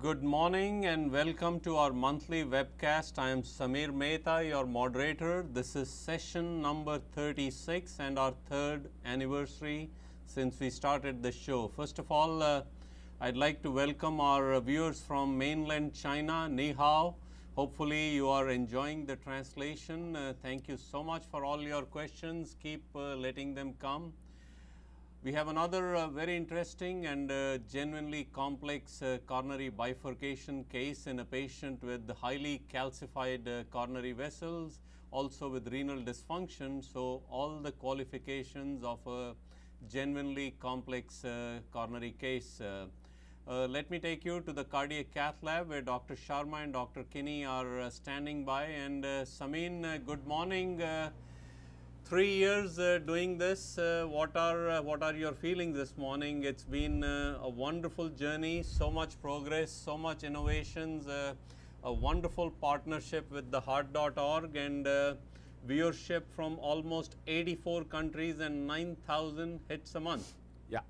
Good morning and welcome to our monthly webcast. I am Samir Mehta, your moderator. This is session number 36 and our third anniversary since we started the show. First of all, I'd like to welcome our viewers from mainland China. Ni hao. Hopefully you are enjoying the translation. Thank you so much for all your questions. Keep letting them come. We have another very interesting and genuinely complex coronary bifurcation case in a patient with highly calcified coronary vessels, also with renal dysfunction. So, all the qualifications of a genuinely complex coronary case. Let me take you to the cardiac cath lab where Dr. Sharma and Dr. Kinney are standing by. And Samin, good morning. 3 years doing this, what are your feelings this morning? It's been a wonderful journey, so much progress, so much innovations, a wonderful partnership with the heart.org and viewership from almost 84 countries and 9,000 hits a month. Yeah,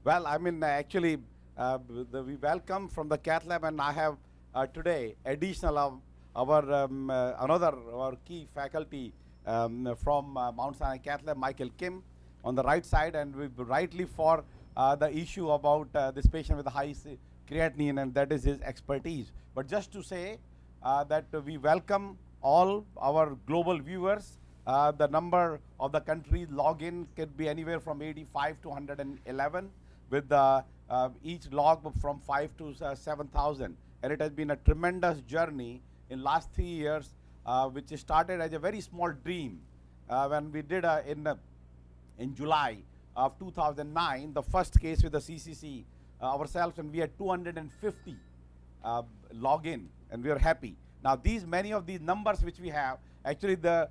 well, I mean, actually, we welcome from the cath lab, and I have today additional of our our key faculty from Mount Sinai Cath Lab, Michael Kim, on the right side, and we rightly for the issue about this patient with high creatinine, and that is his expertise. But just to say that we welcome all our global viewers. The number of the countries login could be anywhere from 85 to 111, with each log from 5 to 7,000, and it has been a tremendous journey in last 3 years. Which started as a very small dream when we did in July of 2009 the first case with the CCC ourselves, and we had 250 login, and we are happy. Now many of these numbers which we have, actually the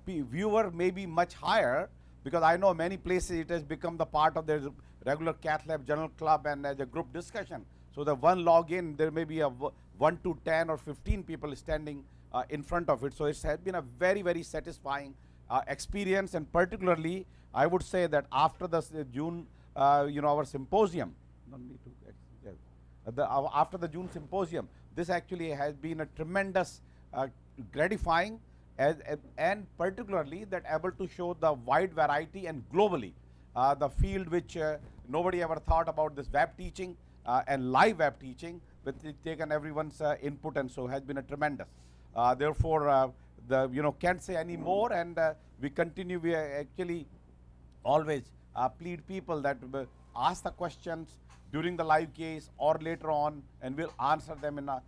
viewer may be much higher, because I know many places it has become the part of their regular cath lab journal club and as a group discussion. So the one login, there may be a 1 to 10 or 15 people standing in front of it. So it has been a very, very satisfying experience, and particularly I would say that after the June, our symposium, after the June symposium, this actually has been a tremendous gratifying, and particularly that able to show the wide variety and globally the field which nobody ever thought about, this web teaching and live web teaching, with taken everyone's input, and so has been a tremendous. Therefore, can't say any more, and we continue. We actually always plead people that ask the questions during the live case or later on, and we'll answer them in a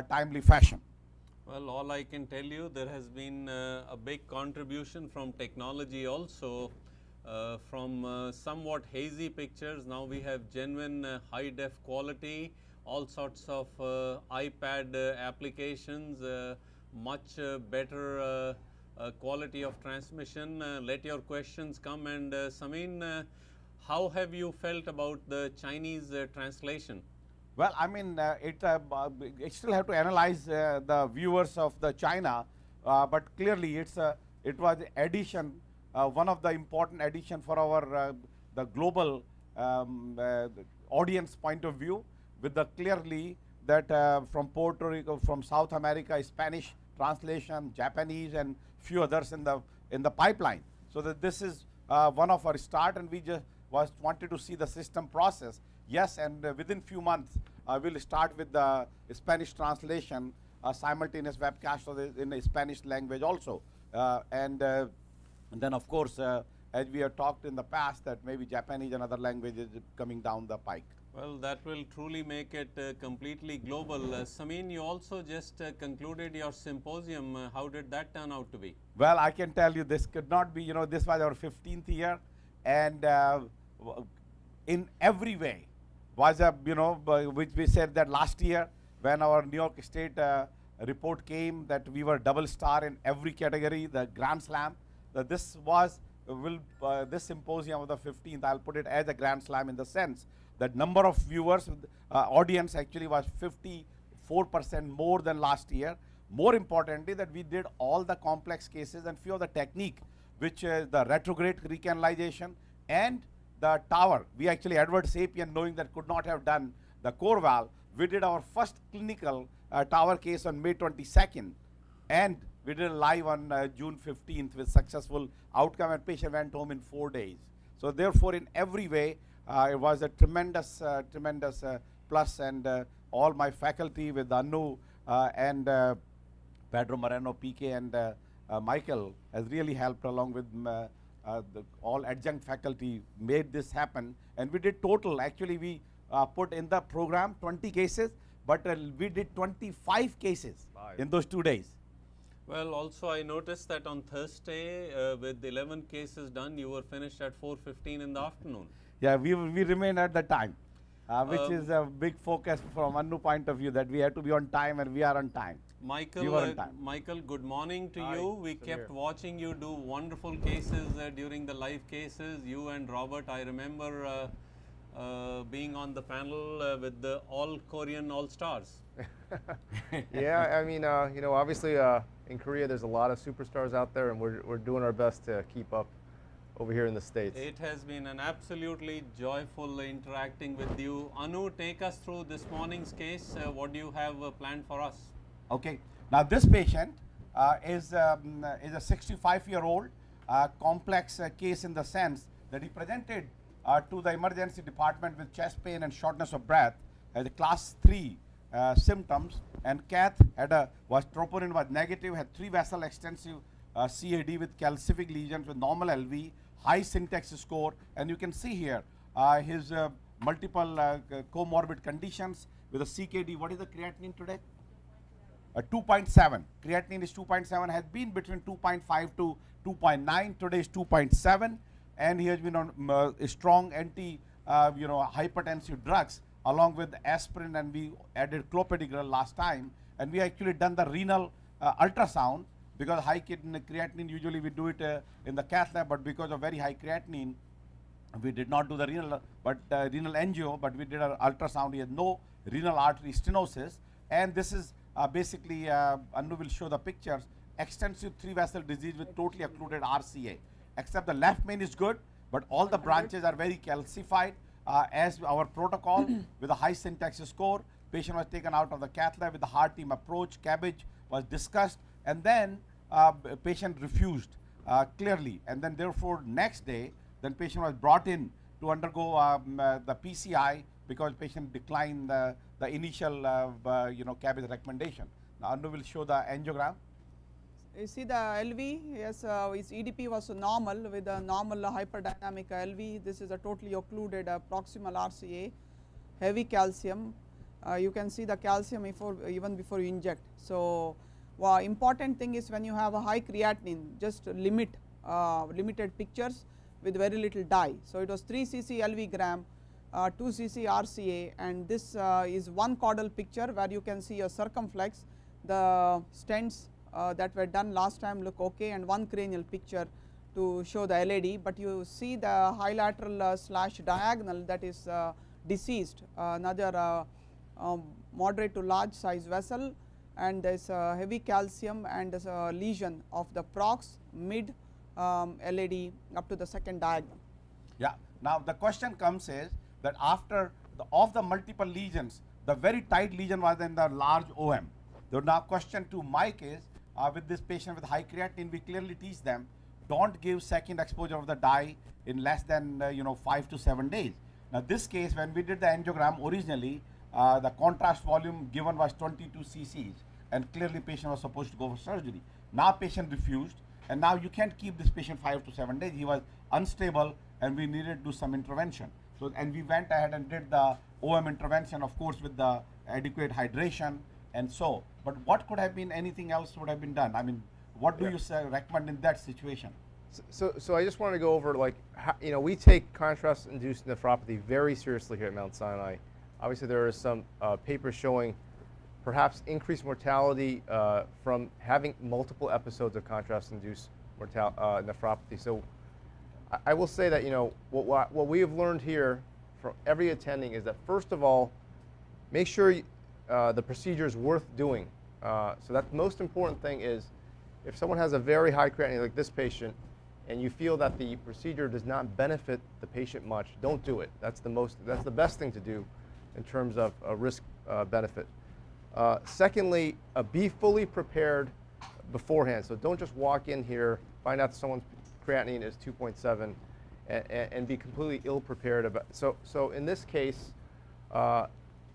timely fashion. Well, all I can tell you, there has been a big contribution from technology also. From somewhat hazy pictures, now we have genuine high def quality, all sorts of iPad applications, much better quality of transmission. Let your questions come. And Samin, how have you felt about the Chinese translation? Well, I mean, I still have to analyze the viewers of the China, but clearly it was addition, one of the important addition for our the global audience point of view, with the clearly that from Puerto Rico, from South America, Spanish translation, Japanese, and few others in the pipeline. So that this is one of our start, and we just wanted to see the system process. Yes, and within few months we'll start with the Spanish translation, simultaneous webcast in the Spanish language also, and then of course as we have talked in the past, that maybe Japanese and other languages coming down the pike. Well, that will truly make it completely global. Samin, you also just concluded your symposium. How did that turn out to be? Well, I can tell you this could not be, this was our 15th year, and in every way was a, which we said that last year when our New York State report came that we were double star in every category, the Grand Slam. This was, this symposium of the 15th, I'll put it as a Grand Slam in the sense that number of viewers, audience actually was 54% more than last year. More importantly, that we did all the complex cases and few of the technique, which is the retrograde recanalization and the tower. We actually, Edward Sapien, knowing that could not have done the core valve, we did our first clinical tower case on May 22nd, and we did it live on June 15th with successful outcome, and patient went home in 4 days. So therefore, in every way, it was a tremendous plus, and all my faculty with Anu and Pedro Moreno, PK, and Michael has really helped, along with all adjunct faculty, made this happen. And we did total, actually we put in the program 20 cases, but we did 25 cases in those 2 days. Well, also I noticed that on Thursday, with 11 cases done, you were finished at 4:15 in the afternoon. Yeah, we remained at the time, which is a big focus from Anu point of view, that we have to be on time, and we are on time. Michael, good morning to Hi, you. We Samir. kept watching you do wonderful cases during the live cases. You and Robert, I remember being on the panel with the all Korean all-stars. Yeah, I mean, you know, obviously in Korea there's a lot of superstars out there, and we're doing our best to keep up over here in the States. It has been an absolutely joyful interacting with you. Anu, take us through this morning's case. What do you have planned for us? Okay. Now this patient is a 65-year-old complex case, in the sense that he presented to the emergency department with chest pain and shortness of breath, had class 3 symptoms, and cath was troponin was negative, had 3 vessel extensive CAD with calcific lesions with normal LV, high syntax score, and you can see here his multiple comorbid conditions with a CKD. What is the creatinine today? 2.7. Creatinine is 2.7, has been between 2.5 to 2.9. Today is 2.7, and he has been on strong anti hypertensive drugs along with aspirin, and we added clopidogrel last time, and we actually done the renal ultrasound, because high creatinine usually we do it in the cath lab, but because of very high creatinine we did not do the renal angio, but we did an ultrasound. He has no renal artery stenosis, and this is basically, Anu will show the pictures, extensive 3 vessel disease with totally occluded RCA, except the left main is good, but all the branches are very calcified as our protocol with a high syntax score. Patient was taken out of the cath lab with the heart team approach, cabbage was discussed, and then patient refused clearly, and then therefore next day then patient was brought in to undergo the PCI, because patient declined the initial cabbage recommendation. Now Anu will show the angiogram. You see the LV, yes, his EDP was normal with a normal hyperdynamic LV. This is a totally occluded proximal RCA, heavy calcium. You can see the calcium even before you inject. So important thing is, when you have a high creatinine, just limited pictures with very little dye. So it was 3 cc LV gram, 2 cc RCA, and this is one caudal picture where you can see a circumflex. The stents that were done last time look okay, and one cranial picture to show the LAD, but you see the high lateral slash diagonal, that is deceased, another moderate to large size vessel, and there is heavy calcium, and there is a lesion of the prox, mid, LAD up to the second diagonal. Yeah. Now the question comes is that after of the multiple lesions, the very tight lesion was in the large OM. The now question to Mike is, with this patient with high creatinine, we clearly teach them, don't give second exposure of the dye in less than 5 to 7 days. Now this case, when we did the angiogram originally, the contrast volume given was 22 cc's, and clearly patient was supposed to go for surgery. Now patient refused, and now you can't keep this patient 5 to 7 days. He was unstable, and we needed to do some intervention. So, and we went ahead and did the OM intervention, of course, with the adequate hydration and so. But what could have been, anything else would have been done? I mean, what do you recommend in that situation? So I just want to go over, like, how, we take contrast-induced nephropathy very seriously here at Mount Sinai. Obviously, there are some papers showing perhaps increased mortality from having multiple episodes of contrast-induced nephropathy. So I will say that, what we have learned here from every attending is that, first of all, make sure the procedure is worth doing. So that's the most important thing is, if someone has a very high creatinine like this patient, and you feel that the procedure does not benefit the patient much, don't do it. That's the best thing to do. in terms of risk benefit. Secondly, be fully prepared beforehand. So don't just walk in here, find out someone's creatinine is 2.7, and be completely ill prepared about. So in this case,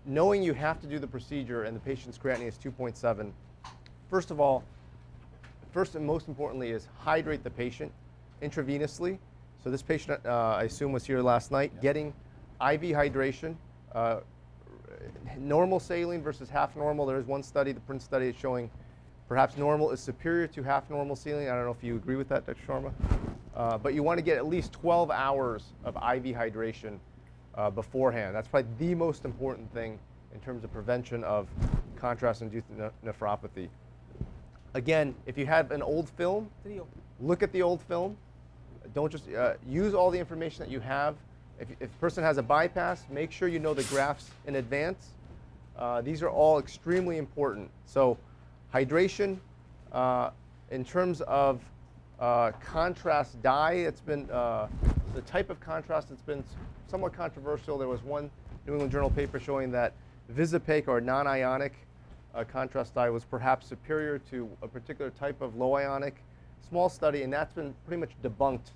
knowing you have to do the procedure and the patient's creatinine is 2.7, first of all, first and most importantly is hydrate the patient intravenously. So this patient, I assume, was here last night, getting IV hydration. Normal saline versus half normal. There is one study, the Prince study, is showing perhaps normal is superior to half normal saline. I don't know if you agree with that, Dr. Sharma. But you want to get at least 12 hours of IV hydration beforehand. That's probably the most important thing in terms of prevention of contrast-induced nephropathy. Again, if you have an old film, look at the old film. Don't just use all the information that you have. If a person has a bypass, make sure you know the graphs in advance. These are all extremely important. So hydration, in terms of contrast dye, it's been the type of contrast that's been somewhat controversial. There was one New England Journal paper showing that Visopaque, or non-ionic contrast dye, was perhaps superior to a particular type of low ionic. Small study, and that's been pretty much debunked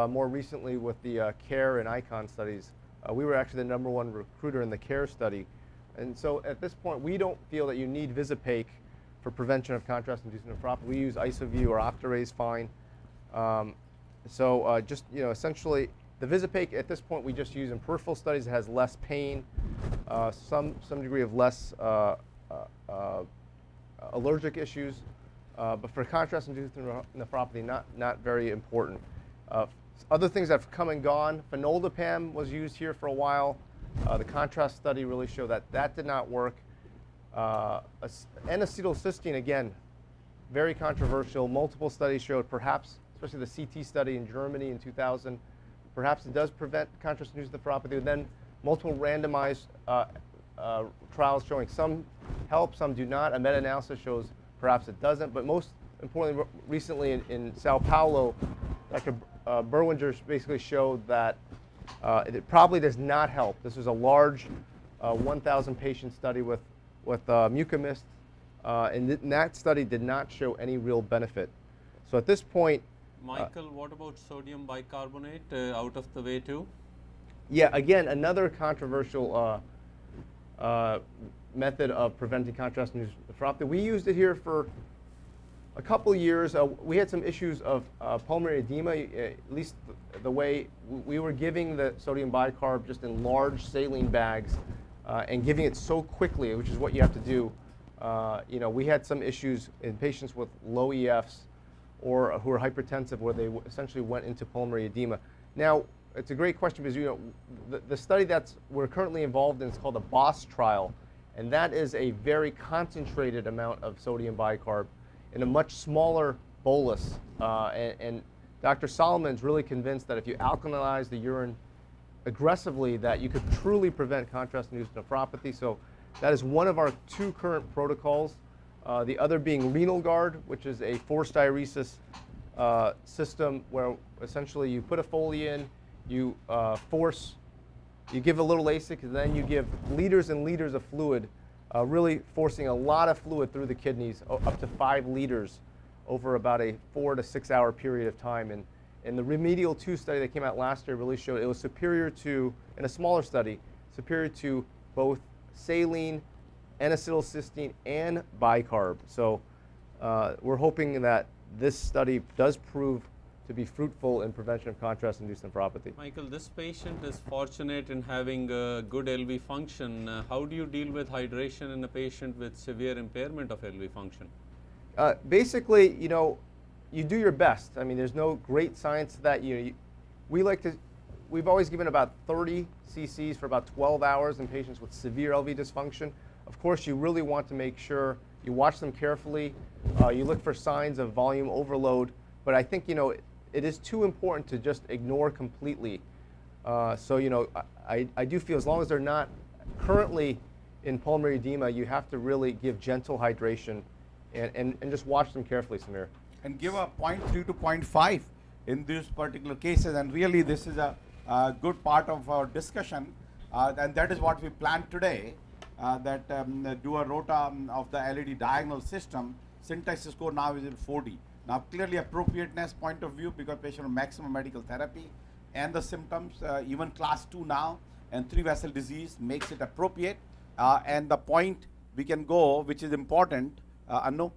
more recently with the CARE and ICON studies. We were actually the #1 recruiter in the CARE study. And so at this point, we don't feel that you need Visopaque for prevention of contrast-induced nephropathy. We use IsoView or Octaraze fine. Just, essentially, the Visopaque at this point we just use in peripheral studies. It has less pain, some degree of less allergic issues, but for contrast-induced nephropathy, not very important. Other things that have come and gone, phenoldiprem was used here for a while. The contrast study really showed that did not work. N-acetylcysteine, again, very controversial. Multiple studies showed perhaps, especially the CT study in Germany in 2000, perhaps it does prevent contrast-induced nephropathy. And then multiple randomized trials showing some help, some do not. A meta-analysis shows perhaps it doesn't. But most importantly, recently in Sao Paulo, Dr. Berwinger basically showed that it probably does not help. This was a large 1,000 patient study with mucomist, and that study did not show any real benefit. So at this point, Michael, what about sodium bicarbonate, out of the way too? Yeah, again, another controversial method of preventing contrast-induced nephropathy. We used it here for a couple years. We had some issues of pulmonary edema, at least the way we were giving the sodium bicarb just in large saline bags and giving it so quickly, which is what you have to do. We had some issues in patients with low EFs or who are hypertensive where they essentially went into pulmonary edema. Now, it's a great question because the study that we're currently involved in is called the BOSS trial, and that is a very concentrated amount of sodium bicarb in a much smaller bolus. And Dr. Solomon's really convinced that if you alkalinize the urine aggressively, that you could truly prevent contrast-induced nephropathy. So that is one of our 2 current protocols. The other being renal guard, which is a forced diuresis system where essentially you put a Foley in, you you give a little Lasix, and then you give liters and liters of fluid, really forcing a lot of fluid through the kidneys, up to 5 liters over about a 4 to 6 hour period of time. And the Remedial 2 study that came out last year really showed it was superior to, in a smaller study, superior to both saline, N-acetylcysteine, and bicarb. So we're hoping that this study does prove to be fruitful in prevention of contrast-induced nephropathy. Michael, this patient is fortunate in having a good LV function. How do you deal with hydration in a patient with severe impairment of LV function? Basically, you do your best. I mean, there's no great science to that. We've always given about 30 cc's for about 12 hours in patients with severe LV dysfunction. Of course, you really want to make sure you watch them carefully. You look for signs of volume overload. But I think, it is too important to just ignore completely. I do feel as long as they're not currently in pulmonary edema, you have to really give gentle hydration and just watch them carefully, Samir. And give a 0.3 to 0.5 in these particular cases. And really, this is a good part of our discussion. And that is what we planned today, that do a rota of the LED diagonal system. Syntax score now is at 40. Now clearly appropriateness point of view, because patient on maximum medical therapy and the symptoms, even class 2 now, and 3 vessel disease makes it appropriate. And the point we can go, which is important, Anu,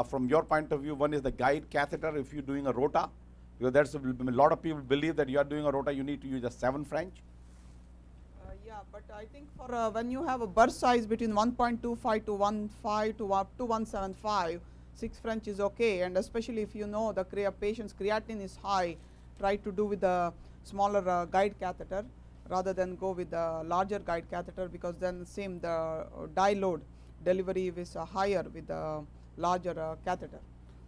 from your point of view, one is the guide catheter if you're doing a rota. Because there's a lot of people believe that you are doing a rota, you need to use a 7 French. Yeah, but I think for when you have a burst size between 1.25 to 1.5 to up to 1.75, 6 French is okay, and especially if you know the patient's creatinine is high, try to do with the smaller guide catheter rather than go with the larger guide catheter, because then same the dye load delivery is higher with the larger catheter.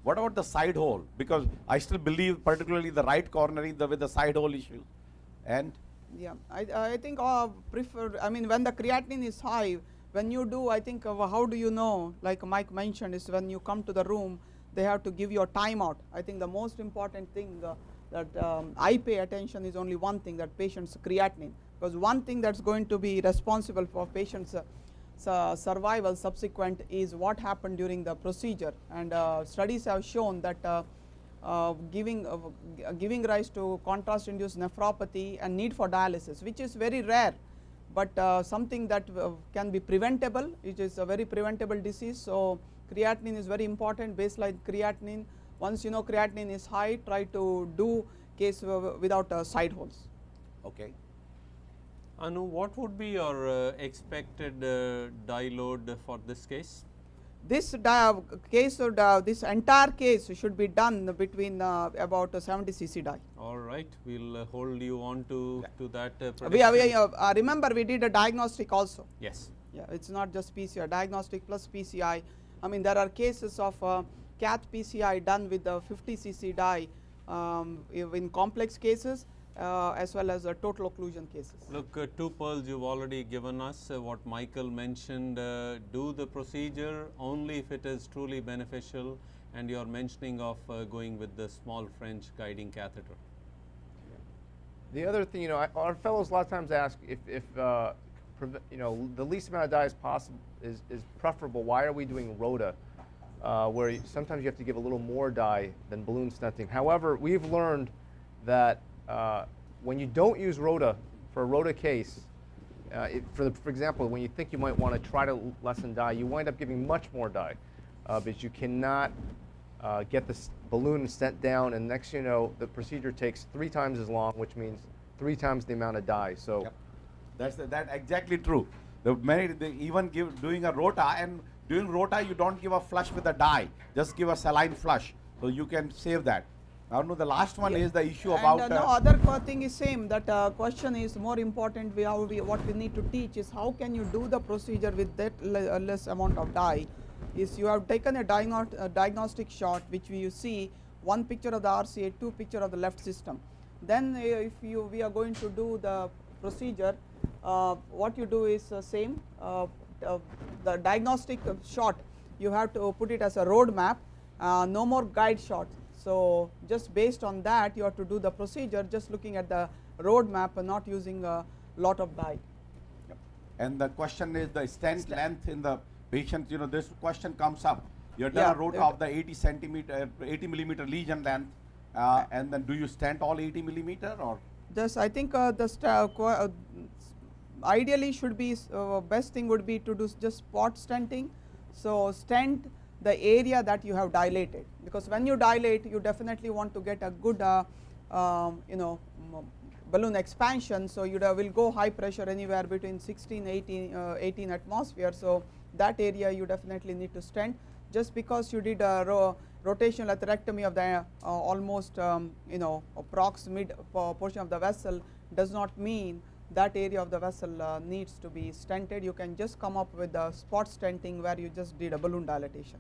What about the side hole? Because I still believe, particularly the right coronary, with the side hole issue. And yeah, I think prefer. I mean, when the creatinine is high, when you do, I think how do you know? Like Mike mentioned, is when you come to the room, they have to give you a timeout. I think the most important thing that I pay attention is only one thing, that patient's creatinine, because one thing that's going to be responsible for patient's survival subsequent is what happened during the procedure, and studies have shown that giving rise to contrast-induced nephropathy and need for dialysis, which is very rare, but something that can be preventable. It is a very preventable disease. So creatinine is very important. Baseline creatinine. Once you know creatinine is high, try to do case without side holes. okay. Anu, what would be your expected dye load for this case? This case, this entire case should be done between about 70 cc dye. All right, we'll hold you on to that prediction. We remember we did a diagnostic also. Yes. Yeah, it's not just PCI, diagnostic plus PCI. I mean, there are cases of cath PCI done with the 50 cc dye in complex cases, as well as total occlusion cases. Look, 2 pearls you've already given us. What Michael mentioned, do the procedure only if it is truly beneficial, and you're mentioning of going with the small French guiding catheter. The other thing, our fellows a lot of times ask if the least amount of dye is possible is preferable. Why are we doing rota, where sometimes you have to give a little more dye than balloon stenting? However, we've learned that when you don't use rota for a rota case, for example, when you think you might want to try to lessen dye, you wind up giving much more dye, because you cannot get the balloon and stent down, and next you know the procedure takes 3 times as long, which means 3 times the amount of dye. So Yep. That's exactly true. They even doing a rota, and doing rota you don't give a flush with a dye, just give a saline flush, so you can save that. Now, the last one is the issue about. And the other thing is same. That question is more important. What we need to teach is how can you do the procedure with that less amount of dye. Is you have taken a diagnostic shot, which you see 1 picture of the RCA, 2 picture of the left system. Then if we are going to do the procedure, what you do is same. The diagnostic shot, you have to put it as a road map, no more guide shots. So just based on that, you have to do the procedure just looking at the road map and not using a lot of dye. Yep. And the question is the stent length in the patient. This question comes up. You've done a rota of the 80 millimeter lesion length, and then do you stent all 80 millimeter or? Just I think ideally should be best thing would be to do just spot stenting. So stent the area that you have dilated, because when you dilate, you definitely want to get a good balloon expansion. So you will go high pressure anywhere between 16 18 atmosphere. So that area you definitely need to stent. Just because you did a rotational atherectomy of the almost approx mid portion of the vessel does not mean that area of the vessel needs to be stented. You can just come up with the spot stenting where you just did a balloon dilatation.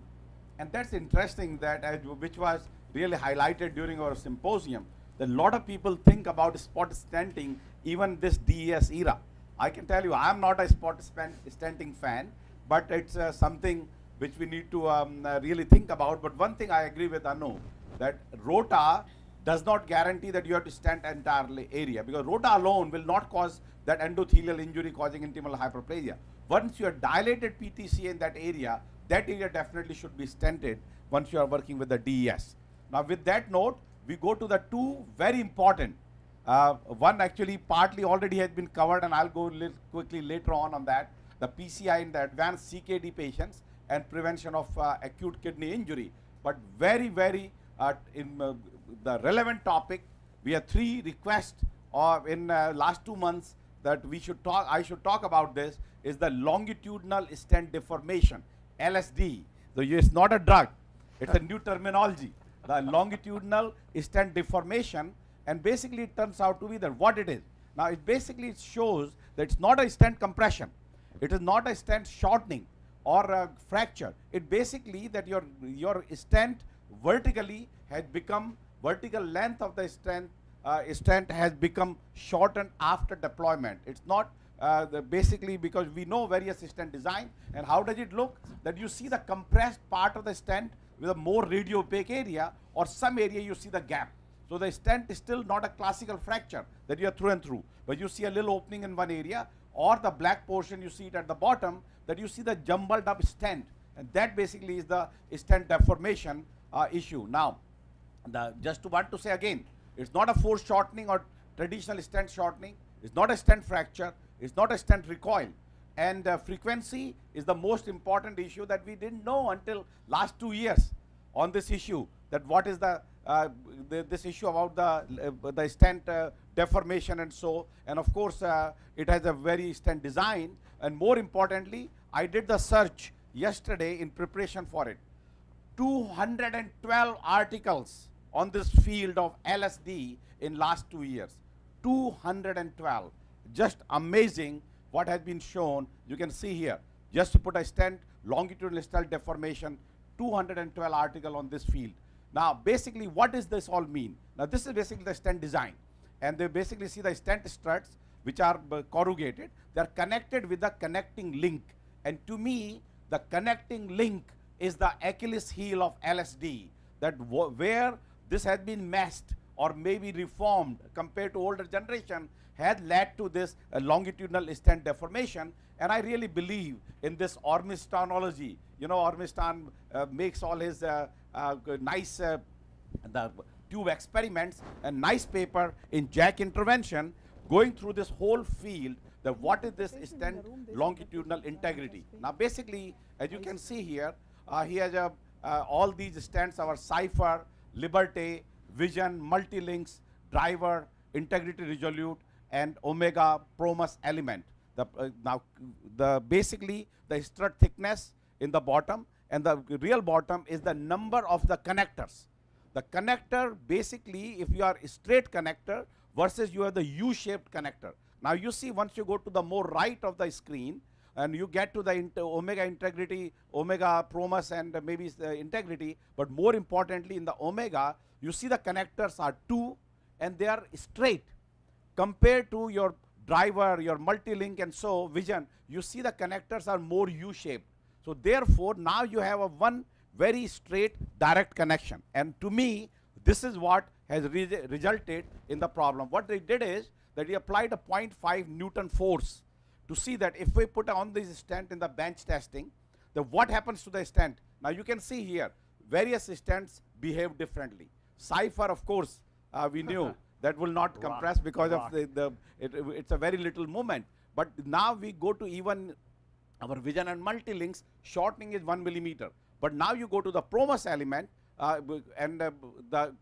And that's interesting, that which was really highlighted during our symposium, that a lot of people think about spot stenting even this DES era. I can tell you I am not a spot stenting fan, but it's something which we need to really think about. But one thing I agree with Anu, that rota does not guarantee that you have to stent entirely area, because rota alone will not cause that endothelial injury causing intimal hyperplasia. Once you have dilated PTCA in that area definitely should be stented once you are working with the DES. Now with that note, we go to the two very important, one actually partly already has been covered, and I'll go little quickly later on that, the PCI in the advanced CKD patients and prevention of acute kidney injury. But very the relevant topic, we have three requests in last 2 months that I should talk about this, is the longitudinal stent deformation, LSD. So it's not a drug, it's a new terminology, the longitudinal stent deformation, and basically it turns out to be that what it is. Now it basically shows that it's not a stent compression, it is not a stent shortening or a fracture. It basically that your stent vertically has become, vertical length of the stent has become shortened after deployment. It's not basically, because we know various stent design, and how does it look, that you see the compressed part of the stent with a more radio-opaque area, or some area you see the gap. So the stent is still not a classical fracture that you are through and through, but you see a little opening in one area, or the black portion you see it at the bottom, that you see the jumbled up stent, and that basically is the stent deformation issue. Now, just want to say again, it's not a foreshortening or traditional stent shortening, it's not a stent fracture, it's not a stent recoil, and frequency is the most important issue that we didn't know until last 2 years on this issue, that what is this issue about the stent deformation and so, and of course it has a very stent design, and more importantly, I did the search yesterday in preparation for it. 212 articles on this field of LSD in last 2 years. 212. Just amazing what has been shown. You can see here, just to put a stent, longitudinal stent deformation, 212 article on this field. Now basically what does this all mean? Now this is basically the stent design, and they basically see the stent struts which are corrugated. They are connected with the connecting link, and to me the connecting link is the Achilles heel of LSD, that where this has been messed or maybe reformed compared to older generation has led to this longitudinal stent deformation. And I really believe in this Ormistanology. You know, Ormistan makes all his nice the tube experiments, and nice paper in JACC intervention going through this whole field, that what is this stent longitudinal integrity. Now basically, as you can see here, he has all these stents, our Cypher, Liberté, Vision, Multilinks, Driver, Integrity Resolute, and Omega Promus element. Now basically the strut thickness in the bottom, and the real bottom is the number of the connectors. The connector basically, if you are a straight connector versus you have the U-shaped connector. Now you see, once you go to the more right of the screen and you get to the Omega Integrity, Omega Promus, and maybe the Integrity, but more importantly in the Omega, you see the connectors are 2 and they are straight. Compared to your Driver, your Multilink, and so Vision, you see the connectors are more U-shaped. So therefore now you have a one very straight direct connection, and to me this is what has resulted in the problem. What they did is that he applied a 0.5 Newton force to see that if we put on this stent in the bench testing, then what happens to the stent. Now you can see here various stents behave differently. Cypher, of course, we knew that will not compress because of it's a very little movement. But now we go to even our Vision and Multilinks, shortening is 1 millimeter. But now you go to the Promus element, and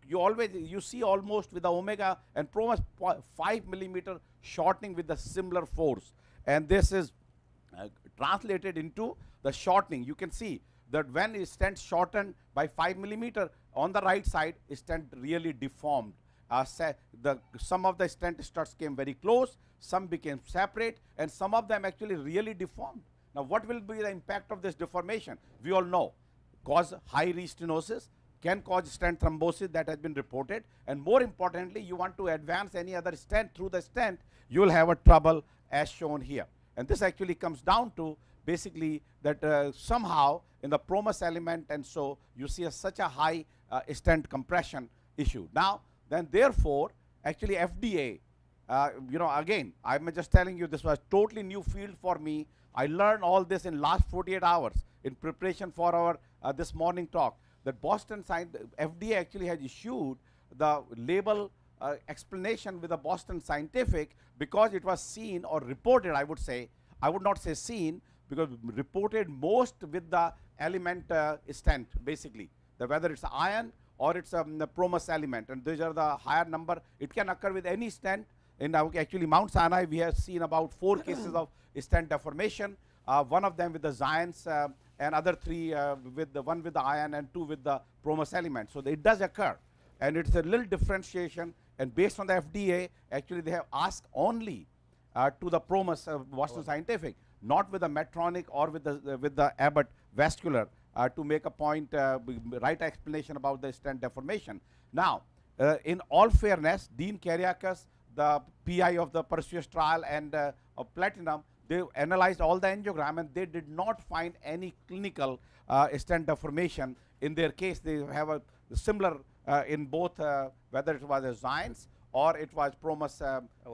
you see almost with the Omega and Promus 5 millimeter shortening with the similar force, and this is translated into the shortening. You can see that when a stent shortened by 5 millimeter on the right side, stent really deformed. Some of the stent struts came very close, some became separate, and some of them actually really deformed. Now what will be the impact of this deformation? We all know, cause high restenosis, can cause stent thrombosis, that has been reported, and more importantly, you want to advance any other stent through the stent, you will have a trouble as shown here. And this actually comes down to basically that somehow in the Promus element, and so you see such a high stent compression issue. Now then therefore actually FDA, again, I'm just telling you this was totally new field for me. I learned all this in last 48 hours in preparation for our this morning talk. That FDA actually has issued the label explanation with the Boston Scientific because it was seen or reported, I would say, I would not say seen, because reported most with the element stent, basically, whether it's iron or it's the Promus element, and these are the higher number. It can occur with any stent. In actually Mount Sinai, we have seen about 4 cases of stent deformation, one of them with the Zions, and other 3 with the 1 with the iron and 2 with the Promus element. So it does occur, and it's a little differentiation. And based on the FDA, actually they have asked only to the Promus Boston Scientific, not with the Medtronic or with the Abbott Vascular, to make a point, right explanation about the stent deformation. Now, in all fairness, Dean Kariakis, the PI of the Perseus trial and of Platinum, they analyzed all the angiogram and they did not find any clinical stent deformation in their case. They have a similar in both, whether it was a Zions or it was Promus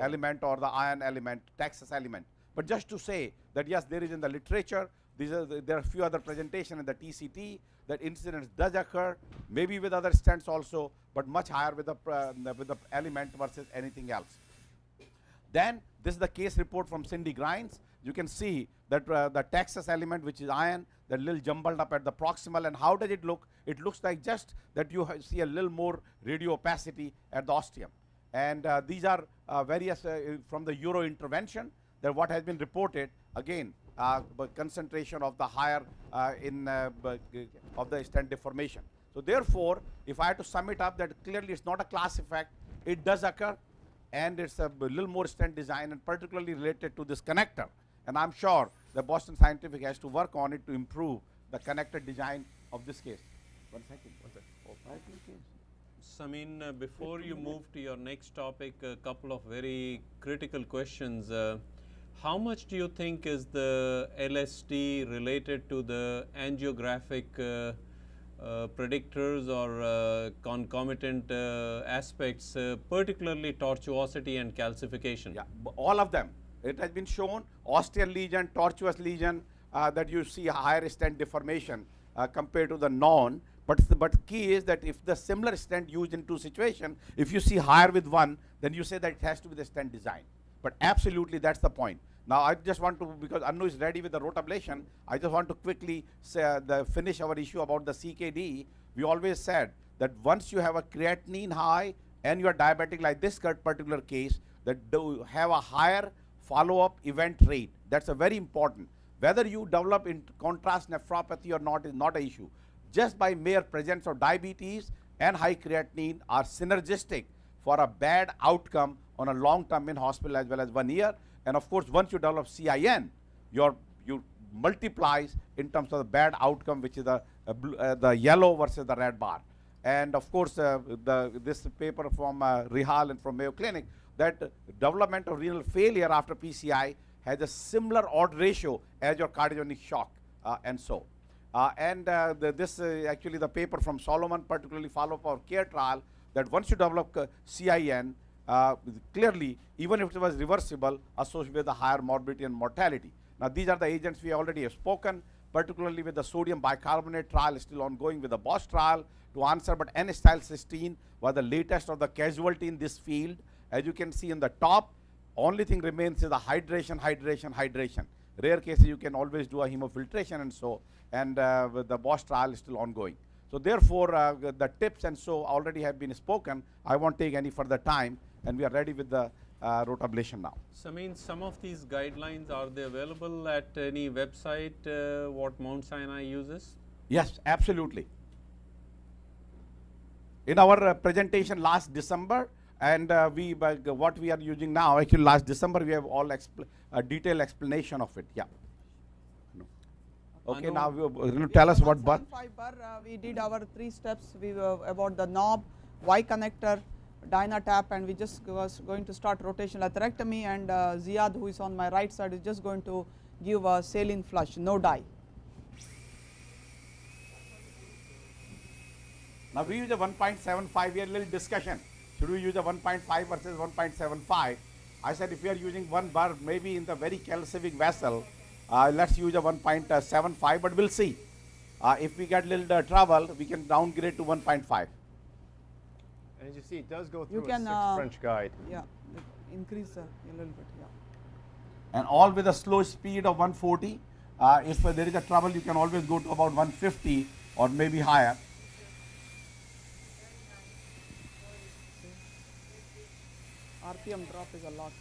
element or the iron element, Texas element. But just to say that yes, there is in the literature, there are a few other presentations in the TCT that incidents does occur, maybe with other stents also, but much higher with the element versus anything else. Then this is the case report from Cindy Grimes. You can see that the Texas element, which is iron, that little jumbled up at the proximal. And how does it look? It looks like just that you see a little more radio opacity at the ostium. And these are various from the Euro intervention, that what has been reported, again, concentration of the higher of the stent deformation. So therefore, if I had to sum it up, that clearly it's not a class effect, it does occur, and it's a little more stent design and particularly related to this connector. And I'm sure the Boston Scientific has to work on it to improve the connector design of this case. 1 second. Samin, before you move to your next topic, a couple of very critical questions. How much do you think is the LST related to the angiographic predictors or concomitant aspects, particularly tortuosity and calcification? Yeah, all of them. It has been shown, ostial lesion, tortuous lesion, that you see a higher stent deformation compared to the non. But key is that if the similar stent used in 2 situations, if you see higher with one, then you say that it has to be the stent design. But absolutely, that's the point. Now, I just want to, because Anu is ready with the rotablation, I just want to quickly say finish our issue about the CKD. We always said that once you have a creatinine high and you are diabetic, like this particular case, that do have a higher follow-up event rate. That's a very important. Whether you develop in contrast nephropathy or not is not an issue. Just by mere presence of diabetes and high creatinine are synergistic for a bad outcome on a long term in hospital as well as 1 year. And of course, once you develop CIN, you multiplies in terms of the bad outcome, which is the yellow versus the red bar. And of course, this paper from Rihal and from Mayo Clinic, that development of renal failure after PCI has a similar odd ratio as your cardiogenic shock and so. Actually the paper from Solomon, particularly follow-up our CARE trial, that once you develop CIN, clearly, even if it was reversible, associated with a higher morbidity and mortality. Now, these are the agents we already have spoken, particularly with the sodium bicarbonate trial still ongoing with the Bosch trial to answer, but N-acetylcysteine was the latest of the casualty in this field. As you can see in the top, only thing remains is the hydration, hydration, hydration. Rare cases you can always do a hemofiltration and so, and with the Bosch trial is still ongoing. So therefore, the tips and so already have been spoken. I won't take any further time, and we are ready with the rotablation now. Samin, some of these guidelines, are they available at any website what Mount Sinai uses? Yes, absolutely. In our presentation last December, and what we are using now, actually last December we have all detailed explanation of it. Yeah. Okay, now tell us what bar. We did our 3 steps. We were about the knob, Y connector, Dynatap, and we just was going to start rotational atherectomy, and Ziad, who is on my right side, is just going to give a saline flush, no dye. Now we use a 1.75 year little discussion. should we use a 1.5 versus 1.75? I said if we are using 1 bar, maybe in the very calcific vessel, let's use a 1.75, but we'll see. If we get little trouble, we can downgrade to 1.5. And as you see, it does go You through can, a 6 French guide. Yeah, like increase a little bit, yeah. And all with a slow speed of 140. If there is a trouble, you can always go to about 150 or maybe higher. RPM drop is a lot.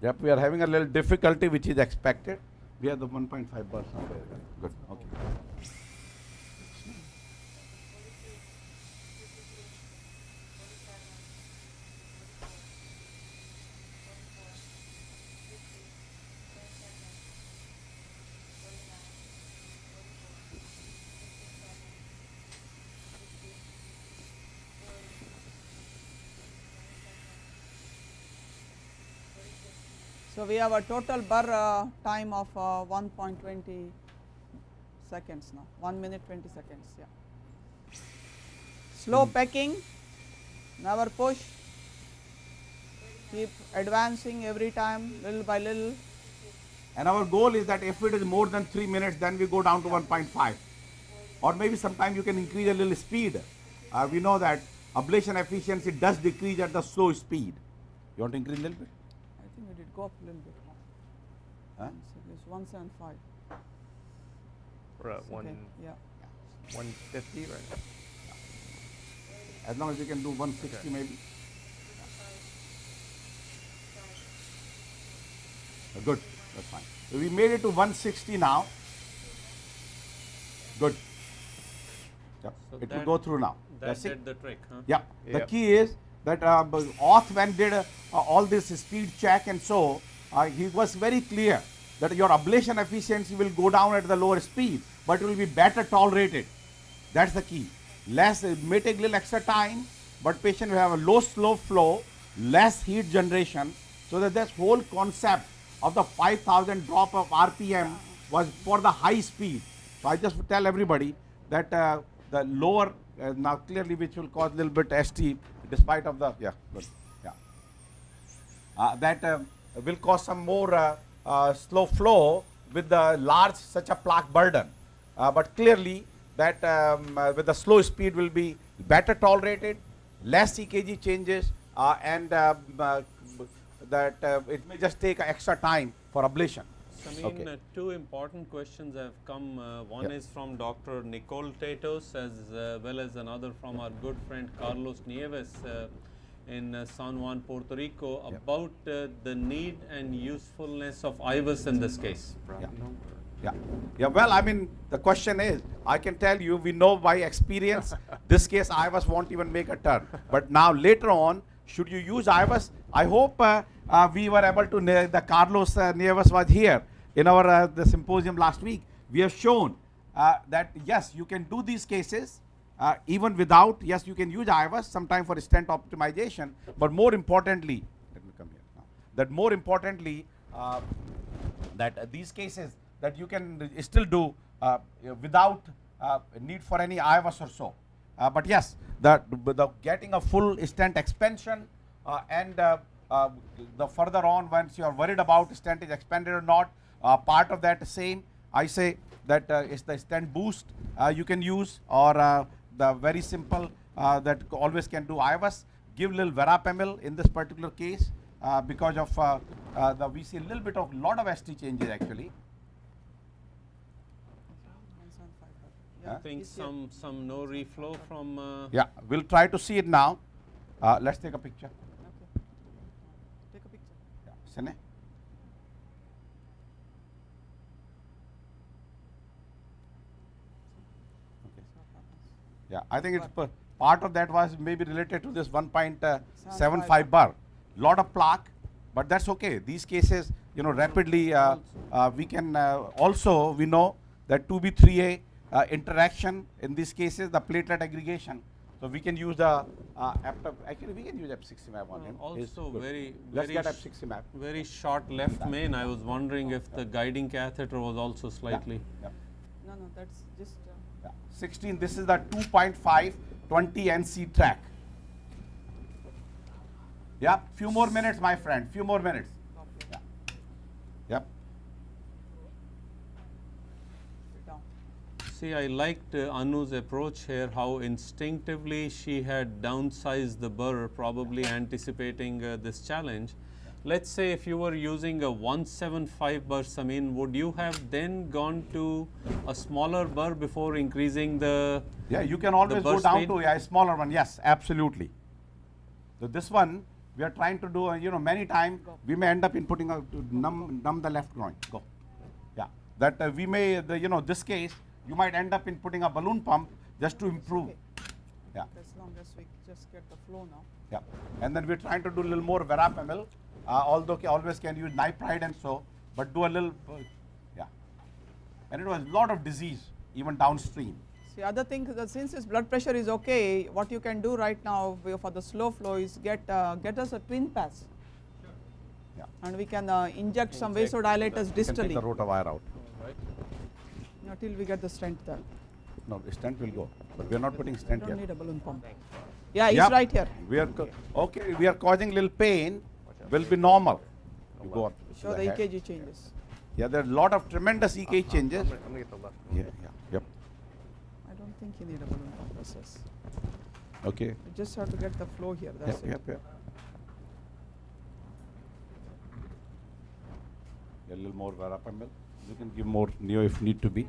Yep, we are having a little difficulty, which is expected. We have the 1.5 bar somewhere. Good. Okay. So we have a total burr time of 1.20 seconds now, 1 minute 20 seconds, yeah. Slow pecking, never push, keep advancing every time, little by little. And our goal is that if it is more than 3 minutes, then we go down to 1.5. Or maybe sometime you can increase a little speed. We know that ablation efficiency does decrease at the slow speed. You want to increase a little bit? I think it did go up a little bit. Huh? So it's 175. We're at It's okay, yeah. 150 right now. As long as you can do 160 Okay. maybe. Good, that's fine. So we made it to 160 now. Good. Yep. So It will that- go through now. That That's it. did the trick, huh? Yeah. The Yep. key is that Auth, when did all this speed check and so, he was very clear that your ablation efficiency will go down at the lower speed, but it will be better tolerated. That's the key. Less, it may take little extra time, but patient will have a low slow flow, less heat generation, so that this whole concept of the 5,000 drop of RPM was for the high speed. So I just tell everybody that the lower, now clearly which will cause a little bit ST despite of the, yeah, good, yeah. That will cause some more slow flow with the large such a plaque burden. But clearly that with the slow speed will be better tolerated, less EKG changes, and that it may just take extra time for ablation. Samin, Okay. two important questions have come. One Yeah. is from Dr. Nicole Tatos, as well as another from our good friend Carlos Nieves in San Juan, Puerto Rico, Yeah. about the need and usefulness of IVUS in this case. Yeah. Yeah. Yeah. Well, I mean, the question is, I can tell you, we know by experience, this case IVUS won't even make a turn. But now later on, should you use IVUS? I hope we were able to, the Carlos Nieves was here in our the symposium last week. We have shown that yes, you can do these cases even without, yes, you can use IVUS sometime for stent optimization, but more importantly, let me come here now, that more importantly, that these cases that you can still do without need for any IVUS or so. But yes, the getting a full stent expansion and the further on, once you are worried about stent is expanded or not, part of that same, I say that is the stent boost you can use, or the very simple that always can do IVUS. Give little verapamil in this particular case because of we see a little bit of lot of ST changes actually. 175. Huh? I think it's here. some no reflow from. Yeah, we'll try to see it now. Let's take a picture. Okay. Take a picture. Yeah. Sene? Okay. So what happens? Yeah, I think it's part of that was maybe related to this 1.75 bar. Lot of plaque, but that's okay. These cases, you know, rapidly we can also, we know that 2B3A interaction, in these cases, the platelet aggregation. So we can use the actually we can use epsiximab on him. He's Also good. very, Let's very, get epsiximab. very short left main. I was wondering if the guiding catheter was also slightly. Yeah. No, that's just. Yeah. 16. This is the 2.5 20 NC track. Yeah. Few more minutes, my friend. Few more minutes. Yeah. Yep. Sit down. See, I liked Anu's approach here, how instinctively she had downsized the burr, probably anticipating this challenge. Let's say if you were using a 175 burr, Samin, would you have then gone to a smaller burr before increasing the? Yeah, you can always go burst down speed? to a smaller one. Yes, absolutely. So this one we are trying to do. Many times we may end up inputting to numb the left groin. Go. Yeah. That we may this case you might end up inputting a balloon pump just to improve. Okay. Yeah. As long as we just get the flow now. Yeah. And then we're trying to do a little more verapamil. Although always can use nipride and so, but do a little. Yeah. And it was a lot of disease even downstream. The other thing is that since his blood pressure is okay, what you can do right now for the slow flow is get us a twin pass, Yeah. and we can inject some Inject vasodilators You can take distally the rotawire out. till we get the stent there. No, the stent will go, but we are not putting We stent don't yet. need a balloon pump. Yeah, he's Yep. right here. We are okay. We are causing little pain. Will be normal. You go up to Show the head. EKG changes. Yeah, there are a lot of tremendous EKG changes. I'm gonna get the left. Yeah, yep. I don't think you need a balloon pump. SS. Okay. You just have to get the flow here. Yep, That's it. yep. A little more verapamil. You can give more neo if need to be.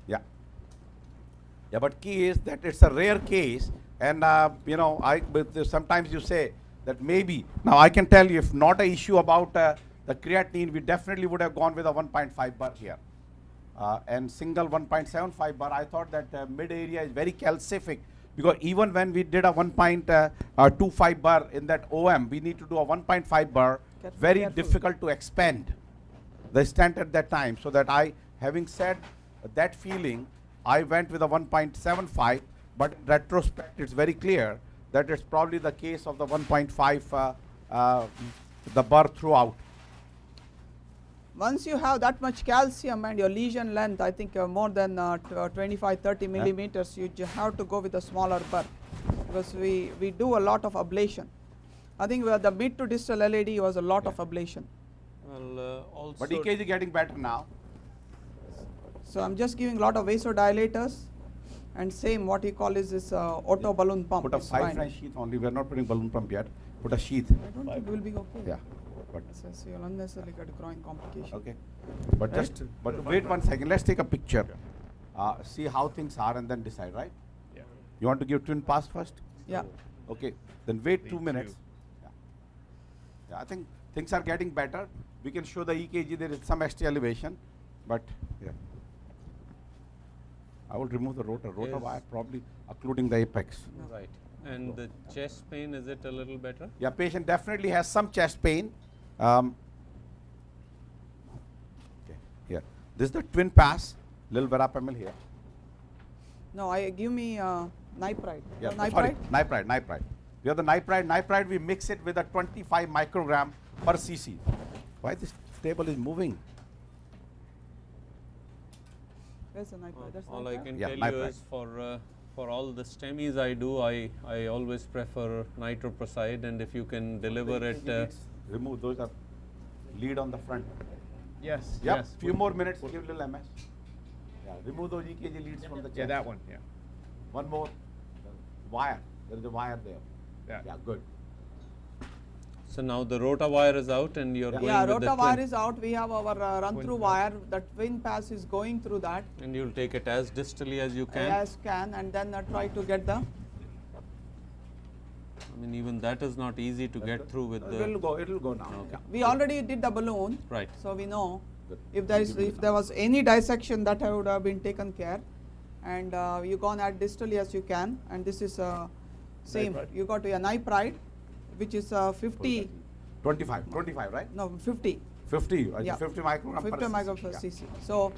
Yeah. Yeah, but key is that it's a rare case, and but sometimes you say that maybe. Now I can tell you, if not an issue about the creatinine, we definitely would have gone with a 1.5 bar here. And single 1.75 bar, I thought that mid area is very calcific, because even when we did a 1.25 bar in that OM, we need to do a 1.5 bar, very Careful. difficult to expand the stent at that time. So that having said that feeling, I went with a 1.75, but in retrospect, it's very clear that it's probably the case of the 1.5, the bar throughout. Once you have that much calcium and your lesion length, I think more than 25-30 millimeters, you have to go with a smaller burr, because we do a lot of ablation. I think the mid to distal LAD was a lot of ablation. Well, also. But EKG is getting better now. So I'm just giving a lot of vasodilators, and same what you call is this auto balloon pump. Put a It's 5 fine. French sheath only. We are not putting balloon pump yet. Put a sheath. I don't think we'll be okay. Yeah. But So you'll unnecessarily get groin complication. okay. But wait 1 second. Let's take a picture. See how things are and then decide, right? Yeah. You want to give twin pass first? Yeah. Okay. Then wait Lead 2 minutes. two. Yeah. Yeah. I think things are getting better. We can show the EKG. There is some ST elevation, but yeah. I will remove the rotor. Rotor Yes. wire probably occluding the apex. Right. And the chest pain, is it a little better? Yeah, patient definitely has some chest pain. Okay, here. This is the twin pass, little verapamil here. No, give me nipride. Yeah, No, sorry, nipride? nipride. We have the nipride. Nipride, we mix it with a 25 microgram per cc. Why this table is moving? Where's the nipride? That's All I nipride? can Yeah, tell you nipride. is for all the STEMIs I do, I always prefer nitroprusside, and if you can deliver The it. EKG leads, remove those are lead on the front. Yes. Yep, Yes. few more minutes, give little MS. Yeah, remove those EKG leads from the chest. Yeah, that one. Yeah. One more. Wire. There is a wire there. Yeah. Yeah, good. So now the rota wire is out, and you're Yeah. going Yeah, with the rota wire twin. is out. We have our run through Twin wire. The twin pass is going through that And you'll take it as distally as you can. as can, and then try to get the. I mean, even that is not easy to get through with It'll the. go. It'll go now. Okay. We already did the balloon, Right. so we know Good. if there is Give me if the there was any dissection that would have been taken care, and you gone as distally as you can, and this is same. Nipride. You got a nipride, which is 50. 25, right? No, 50. 50, Yeah. 50 microgram 50 per microgram per cc. cc. So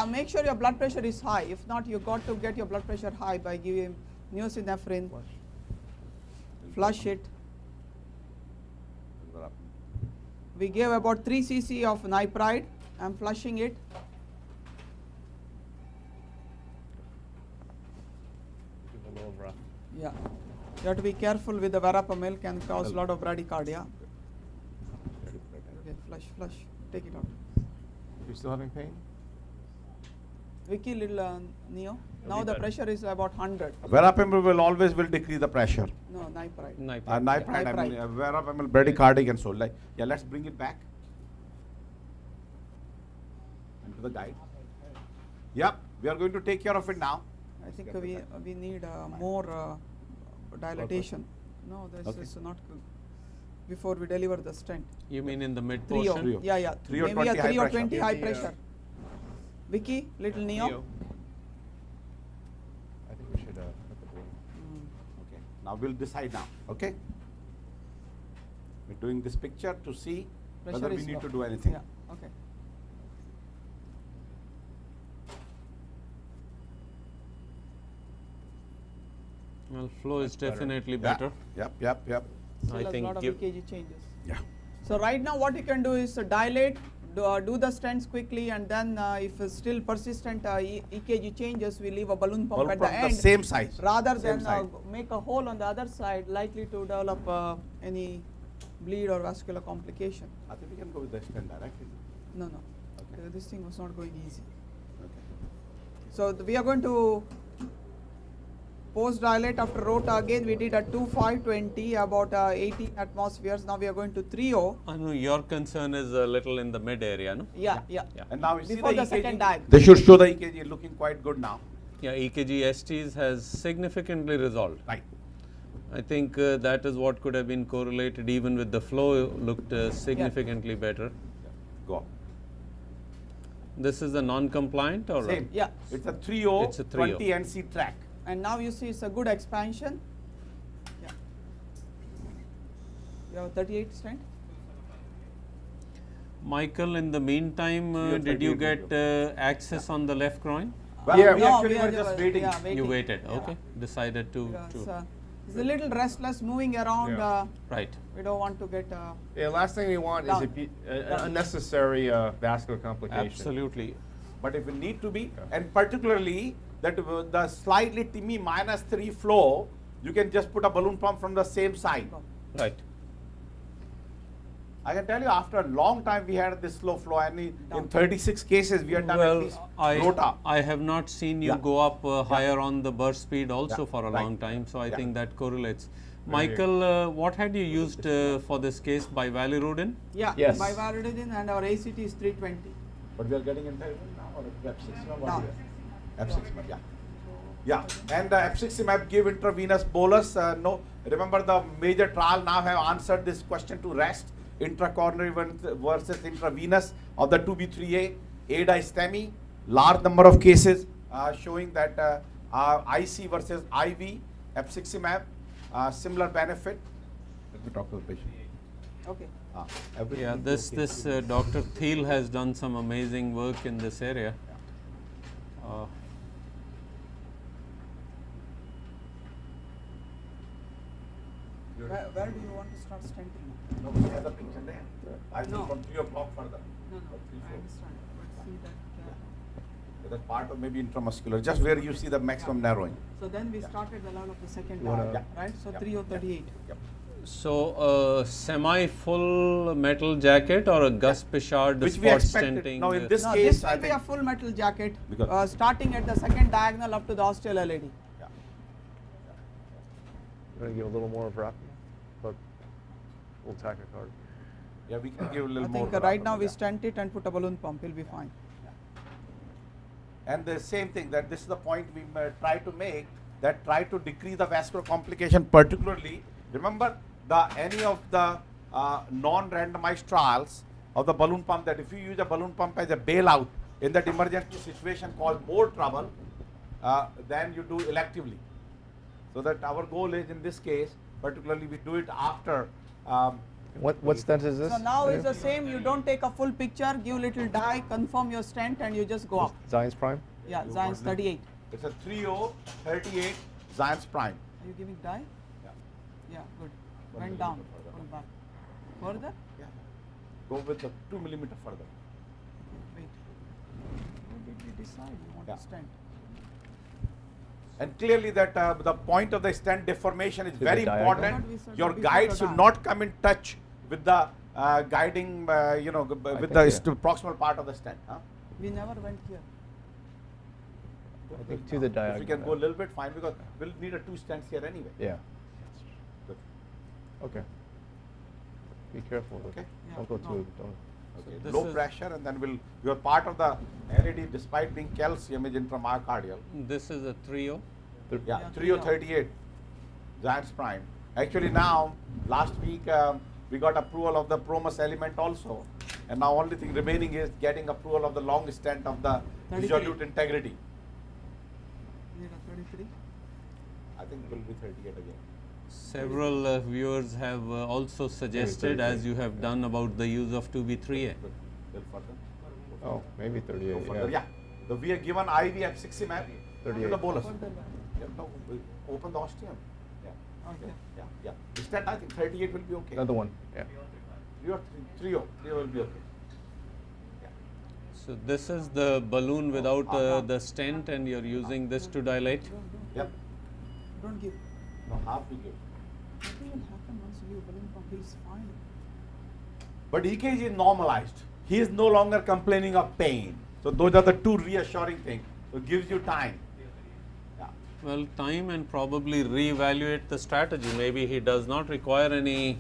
Make sure your blood pressure is high. If not, you got to get your blood pressure high by giving neosynephrine. Flush it. We gave about 3 cc of nipride. I'm flushing it. Give a little breath. Yeah. You have to be careful with the verapamil, can cause a lot of bradycardia. Okay, flush. Take it out. You still having pain? Vicky, little Neo. Now be the better. pressure is about 100. Verapamil will always decrease the pressure. No, nipride. Nipride, I mean, Nipride. verapamil, bradycardic and so. Like, yeah, let's bring it back into the guide. Yep, we are going to take care of it now. I think we need more dilatation. No, this Okay. is not good. Before we deliver the stent. You mean in the mid 3 portion? Yeah. 3 or Maybe 20 a 3 high or 20 pressure. high Maybe, pressure. Vicky, little Neo. I think we should put the balloon. Okay, now we'll decide now. Okay, we're doing this picture to see Pressure whether we is need low. to do anything. Yeah, okay. Well, flow is better. definitely Yeah. better. Yep. Still I has a think lot of give- EKG changes. Yeah. So right now what you can do is dilate, do the stents quickly, and then if it's still persistent EKG changes, we leave a balloon pump Balloon at pump the the end. same size. Rather Same than side. make a hole on the other side, likely to develop any bleed or vascular complication. I think we can go with the stent directly. No. Okay. This thing was not going easy. Okay. So we are going to post dilate after rota again. We did a 2,520 about 18 atmospheres. Now we are going to 3.0. Anu, your concern is a little in the mid area, no? Yeah. And now we see Before the the EKG. second dive. They should show the EKG looking quite good now. Yeah, EKG STs has significantly resolved. Right. I think that is what could have been correlated even with the flow looked significantly better. Go. This is a non-compliant or Same. Yeah. It's a 3.0, It's a 3.0. 20 NC track. And now you see it's a good expansion. Yeah. You have 38 stent? Michael, in the meantime, Three or did you 38 get access on the left groin? Well, Yeah, we no, actually were just waiting. Yeah, You waited, Yeah. okay. Decided to, Because, it's a little restless, moving around. Yeah. right. We don't want to get. Yeah, last thing we want is Down. an unnecessary vascular complication. Absolutely. But if it need to be, and particularly that the slightly TIMI -3 flow, you can just put a balloon pump from the same side. Right. I can tell you, after a long time we had this slow flow, and in 36 cases we had done at Well, least rota. I have not seen you Yeah. go up higher on the burst speed also Yeah, for a right. long time, so I Yeah. think that correlates. Very Michael, what had you used for this case by Valirudin? Yeah. Yes. Bivalidin and our ACT is 320. But we are getting entitlement now, or F6 Now. F6, yeah. Yeah, and F6 give intravenous bolus. No, remember the major trial now have answered this question to rest. Intracoronary versus intravenous of the 2B3A, ADA STEMI, large number of cases showing that IC versus IV, F6 similar benefit. Let me talk to the patient. Okay. Everything Yeah, is this okay. Dr. Thiel has done some amazing work in this area. Where do you want to start stenting? No, we have the picture there. I think No. from 3 o'clock further. No, Or 3, I 4. understand. But see that. That's part of maybe intramuscular, just where you see the maximum narrowing. So then we started the level of the second You wanna- dive, right? So Yeah. 3038. Yep. So, semi-full metal jacket or a Gus Pichard Which we spot expected. stenting? Now in this No, case, this I will be think a full metal jacket, Because- starting at the second diagonal up to the osteal LAD. yeah. We're going to give a little more of rapid, but a little tachycardia. Yeah, we can give a I little more. think right now we yeah. stent it and put a balloon pump, he'll be fine. And the same thing, that this is the point we try to make, that try to decrease the vascular complication, particularly, remember any of the non-randomized trials of the balloon pump, that if you use a balloon pump as a bailout in that emergency situation called more trouble, then you do electively. So that our goal is in this case, particularly we do it after What stent is this? So now it's the same. You don't take a full picture, give little dye, confirm your stent, and you just go up. Zions Prime? Yeah, Zions 38. It's a 3038 Zions Prime. Are you giving dye? Yeah. Yeah, good. 1 Went down, millimeter further. pull back. Further? Yeah. Go with the 2 millimeter further. Wait. What did we decide? You want Yeah. a stent? And clearly that the point of the stent deformation is To the very diagram. important. What we said Your before guide the should dial. not come in touch with the guiding, with think, the yeah. proximal part of the stent. Huh? We never went here. I think to the If diagram. we can go a little bit, fine, because we'll need a 2 stents here anyway. Yeah. Good. Okay. Be careful. Okay. Yeah, Don't go no. too. Don't. Okay. this Low is- pressure, and then your part of the LED, despite being calcium, is intramyocardial. This is a trio. Yeah, Yeah, 3038 Zions Prime. Actually now, last week we got approval of the Promus element also, and now only thing remaining is getting approval of the long stent of the 33. resolute integrity. Need a 33? I think it will be 38 again. Several viewers have also suggested, as you have done, about the use of 2B3A. Good. Little further. Oh, maybe Go 38. further. Yeah. We are given IV at 60 mAh. 38. The bolus. Further left. Yeah, no, we open the ostium. Yeah. Okay. Yeah. The stent, I think 38 will be okay. Another one. Yeah. 3 will be okay. Yeah. So this is the balloon without the stent, and you're using this to dilate. Yep. Don't give. No, half we give. Nothing will happen once you give balloon pump. He's fine. But EKG is normalized. He is no longer complaining of pain. So those are the two reassuring things. So it gives you time. Yeah. Well, time and probably reevaluate the strategy. Maybe he does not require any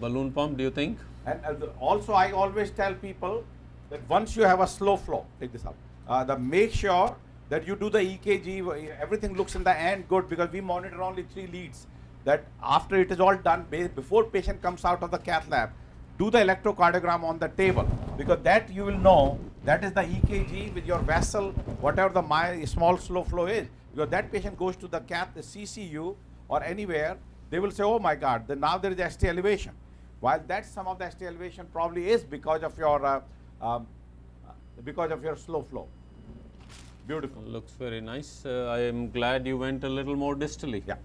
balloon pump, do you think? And also I always tell people that once you have a slow flow, take this up, make sure that you do the EKG, everything looks in the end good, because we monitor only 3 leads. That after it is all done, before patient comes out of the cath lab, do the electrocardiogram on the table, because that you will know that is the EKG with your vessel, whatever the small slow flow is. Because that patient goes to the cath, the CCU or anywhere, they will say, oh my God, then now there is ST elevation. While that some of the ST elevation probably is because of your slow flow. Beautiful. Looks very nice. I am glad you went a little more distally. Yeah.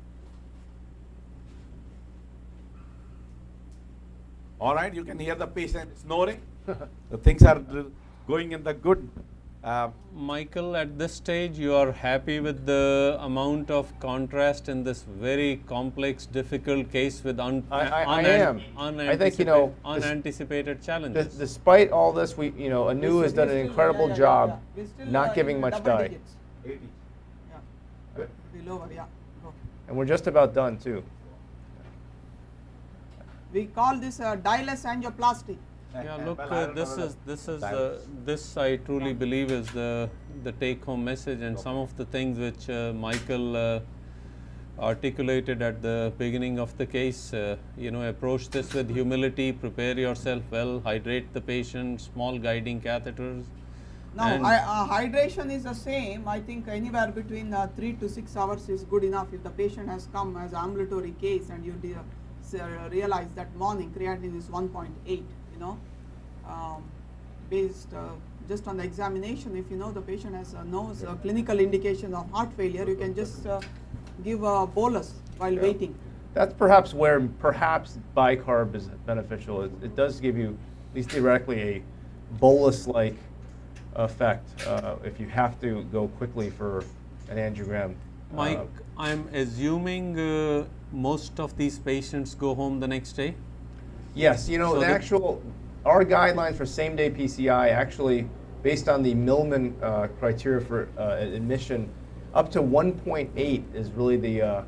All right, you can hear the patient snoring. The things are going in the good. Michael, at this stage, you are happy with the amount of contrast in this very complex, difficult case with I am. I think, unanticipated challenges. Despite all this, Anu has done an incredible job We still, not giving in much double dye. digits. 80. Yeah. Good. Be lower, yeah. Go. And we're just about done too. We call this dye-less angioplasty. Yeah, look, Well, I don't know this I truly believe is the take-home message, and some of the things which Michael articulated at the beginning of the case. Approach this with humility, prepare yourself well, hydrate the patient, small guiding catheters. Now, And- hydration is the same. I think anywhere between 3 to 6 hours is good enough. If the patient has come as an ambulatory case and you realize that morning creatinine is 1.8, based just on the examination, if you know the patient has no clinical indication of heart failure, you can just give a bolus while waiting. That's perhaps where bicarb is beneficial. It does give you, at least theoretically, a bolus-like effect if you have to go quickly for an angiogram. Mike, I'm assuming most of these patients go home the next day? Yes, So our guidelines for same-day PCI actually, based on the Millman criteria for admission, up to 1.8 is really the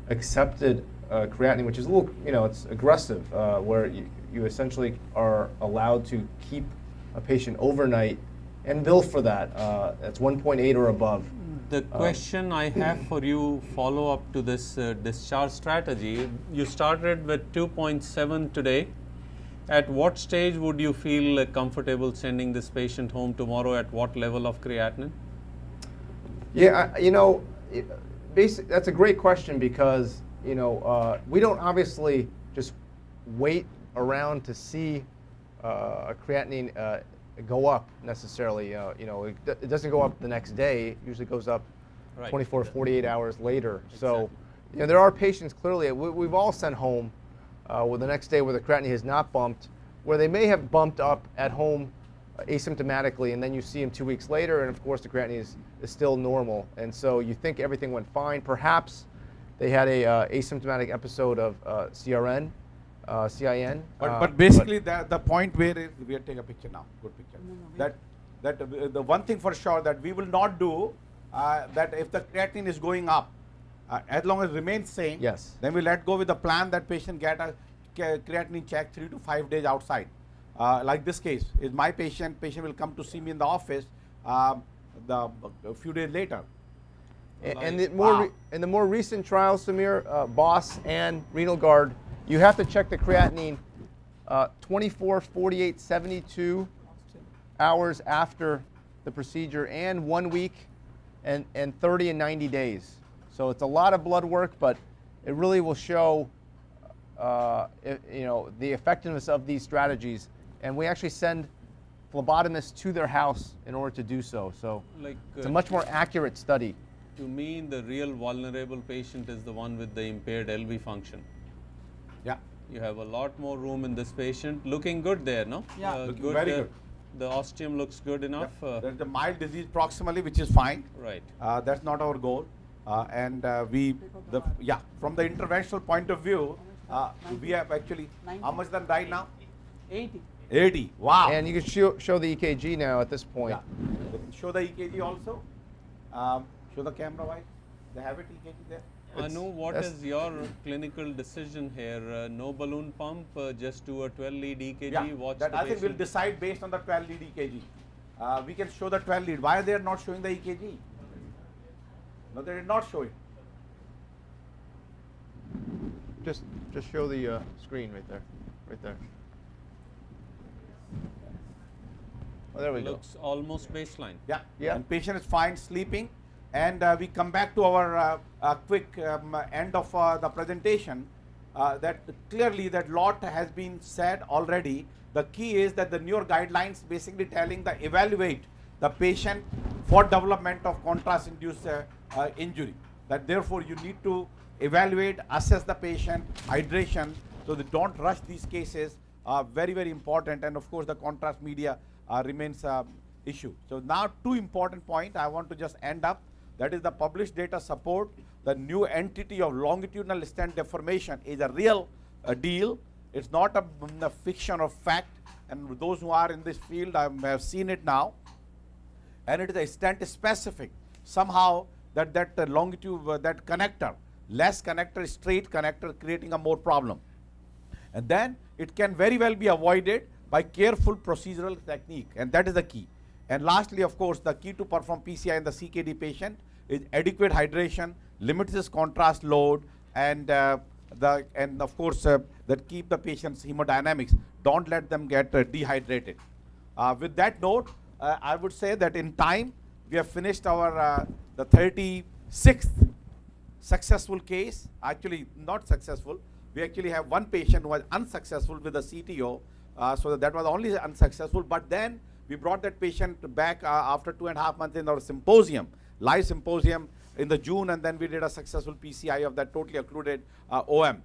accepted creatinine, which is a little, it's aggressive, where you essentially are allowed to keep a patient overnight and bill for that. That's 1.8 or above. The question I have for you, follow up to this discharge strategy. You started with 2.7 today. At what stage would you feel comfortable sending this patient home tomorrow? At what level of creatinine? Yeah, that's a great question, because we don't obviously just wait around to see a creatinine go up necessarily. It doesn't go up the next day. It usually goes up Right. 24, 48 hours later. So, Exactly. there are patients clearly, we've all sent home with the next day where the creatinine has not bumped, where they may have bumped up at home asymptomatically, and then you see them 2 weeks later, and of course the creatinine is still normal. And so you think everything went fine. Perhaps they had a asymptomatic episode of CRN, CIN. But basically, the point where is, we'll take a picture now. Good picture. That the one thing for sure that we will not do that if the creatinine is going up, as long as it remains same. Yes. Then we let go with the plan that patient get a creatinine check 3 to 5 days outside. Like this case is my patient. Patient will come to see me in the office a few days later. And in the more recent trials, Samir, BOSS and Renal Guard, you have to check the creatinine 24, 48, 72 hours after the procedure, and 1 week, and 30 and 90 days. So it's a lot of blood work, but it really will show the effectiveness of these strategies. And we actually send phlebotomists to their house in order to do so. So Like, it's a much more accurate study. to me, the real vulnerable patient is the one with the impaired LV function. Yeah. You have a lot more room in this patient. Looking good there, no? Yeah. Looking very good. The ostium looks good enough. There's the mild disease proximally, which is fine. Right. That's not our goal. From the interventional point of view, we have actually, how much than right now? 80. 80. Wow. And you can show the EKG now at this point. Yeah. Show the EKG also. Show the camera wide. They have it EKG there. Anu, what that's- is your clinical decision here? No balloon pump, just do a 12-lead EKG, watch that the I think we'll patient. decide based on the 12-lead EKG. We can show the 12-lead. Why they are not showing the EKG? No, they did not show it. Just show the screen right there. Right there. Oh, there we go. Looks almost baseline. Yeah. Yeah. And patient is fine, sleeping. And we come back to our quick end of the presentation. That clearly that lot has been said already. The key is that the newer guidelines basically telling the evaluate the patient for development of contrast-induced injury. That therefore you need to evaluate, assess the patient, hydration, so they don't rush these cases. Very, very important. And of course the contrast media remains issue. So now two important points I want to just end up. That is the published data support the new entity of longitudinal stent deformation is a real deal. It's not a fiction or fact, and those who are in this field have seen it now. And it is a stent specific. Somehow that longitude, that connector, less connector, straight connector, creating a more problem. And then it can very well be avoided by careful procedural technique, and that is the key. And lastly, of course, the key to perform PCI in the CKD patient is adequate hydration, limits his contrast load, and of course that keep the patient's hemodynamics. Don't let them get dehydrated. With that note, I would say that in time we have finished our the 36th successful case. Actually, not successful. We actually have one patient who was unsuccessful with the CTO, so that was only unsuccessful. But then we brought that patient back after 2.5 months in our symposium, live symposium in the June, and then we did a successful PCI of that totally occluded OM.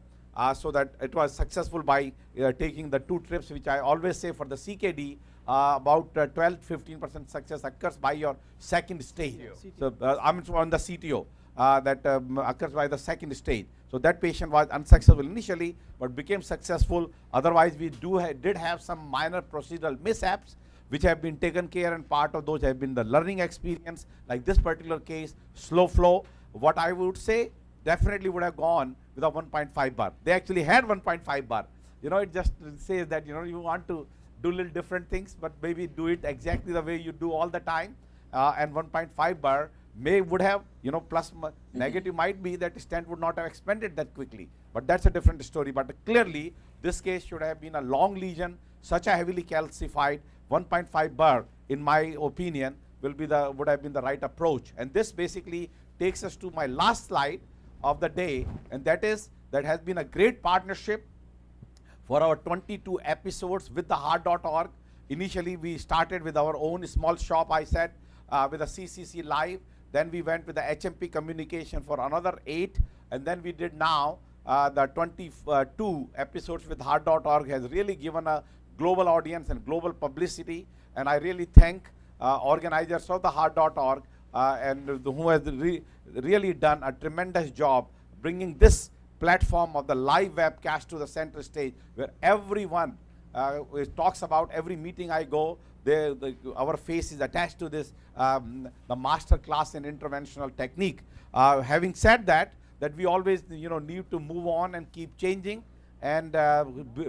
So that it was successful by taking the 2 trips, which I always say for the CKD, about 12-15% success occurs by your second stage. So I mean on the CTO that occurs by the second stage. So that patient was unsuccessful initially, but became successful. Otherwise, we did have some minor procedural mishaps, which have been taken care, and part of those have been the learning experience. Like this particular case, slow flow. What I would say, definitely would have gone with a 1.5 bar. They actually had 1.5 bar. You know, it just says that, you know, you want to do little different things, but maybe do it exactly the way you do all the time. And 1.5 bar would have, you know, plus negative might be that stent would not have expanded that quickly. But that's a different story. But clearly, this case should have been a long lesion, such a heavily calcified. 1.5 bar, in my opinion, would have been the right approach. And this basically takes us to my last slide of the day, and that is that has been a great partnership for our 22 episodes with the heart.org. Initially, we started with our own small shop, I said, with the ccclive. Then we went with the HMP communication for another 8. And then we did now the 22 episodes with heart.org has really given a global audience and global publicity. And I really thank organizers of the heart.org and who has really done a tremendous job bringing this platform of the live webcast to the center stage, where everyone talks about. Every meeting I go, our face is attached to this, the master class in interventional technique. Having said that we always need to move on and keep changing. And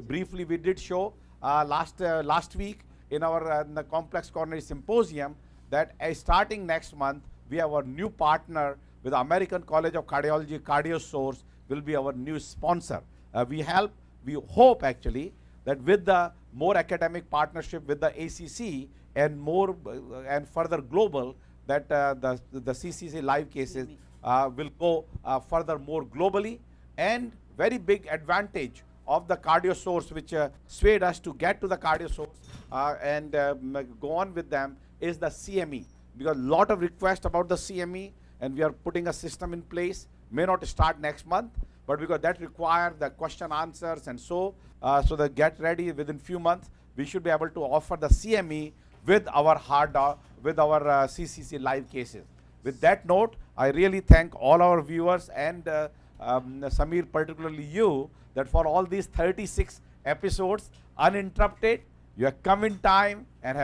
briefly, we did show last week in our the complex coronary symposium that starting next month, we have our new partner with the American College of Cardiology. CardioSource will be our new sponsor. We hope actually that with the more academic partnership with the ACC and more and further global, that the ccclive cases will go further more globally. And very big advantage of the CardioSource, which swayed us to get to the CardioSource and go on with them, is the CME. Because a lot of requests about the CME, and we are putting a system in place. May not start next month, but because that requires the question answers and so that get ready within few months, we should be able to offer the CME with our ccclive cases. With that note, I really thank all our viewers and Samir, particularly you, that for all these 36 episodes uninterrupted, you have come in time and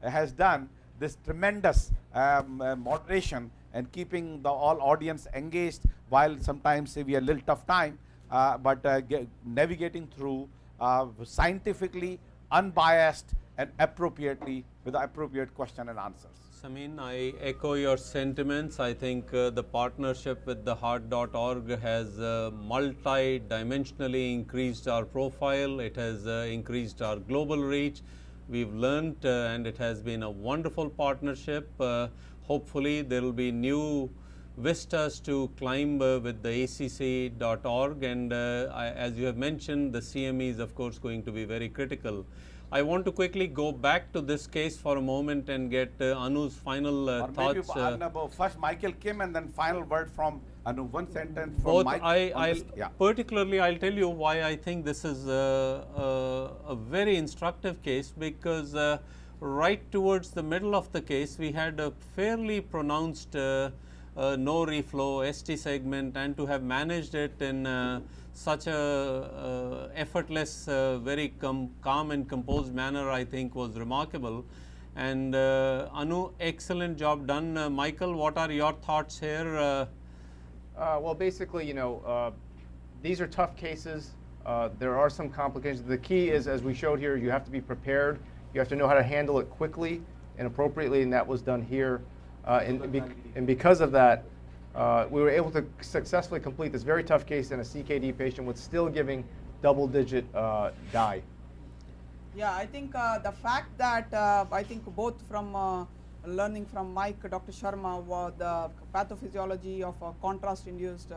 has done this tremendous moderation and keeping the all audience engaged, while sometimes we have a little tough time, but navigating through scientifically, unbiased, and appropriately with the appropriate question and answers. Samin, I echo your sentiments. I think the partnership with the heart.org has multi-dimensionally increased our profile. It has increased our global reach. We've learned and it has been a wonderful partnership. Hopefully there will be new vistas to climb with the acc.org, and as you have mentioned, the CME is of course going to be very critical. I want to quickly go back to this case for a moment and get Anu's final thoughts. Maybe first Michael Kim and then final word from Anu. One sentence from Both. Mike. Particularly, I'll tell you why I think this is a very instructive case, because right towards the middle of the case, we had a fairly pronounced no reflow ST segment, and to have managed it in such a effortless, very calm and composed manner, I think was remarkable. And Anu, excellent job done. Michael, what are your thoughts here? Well, basically, these are tough cases. There are some complications. The key is, as we showed here, you have to be prepared. You have to know how to handle it quickly and appropriately, and that was done here. And because of that, we were able to successfully complete this very tough case in a CKD patient with still giving double-digit die. Yeah, I think the fact that I think both from learning from Mike, Dr. Sharma, the pathophysiology of contrast-induced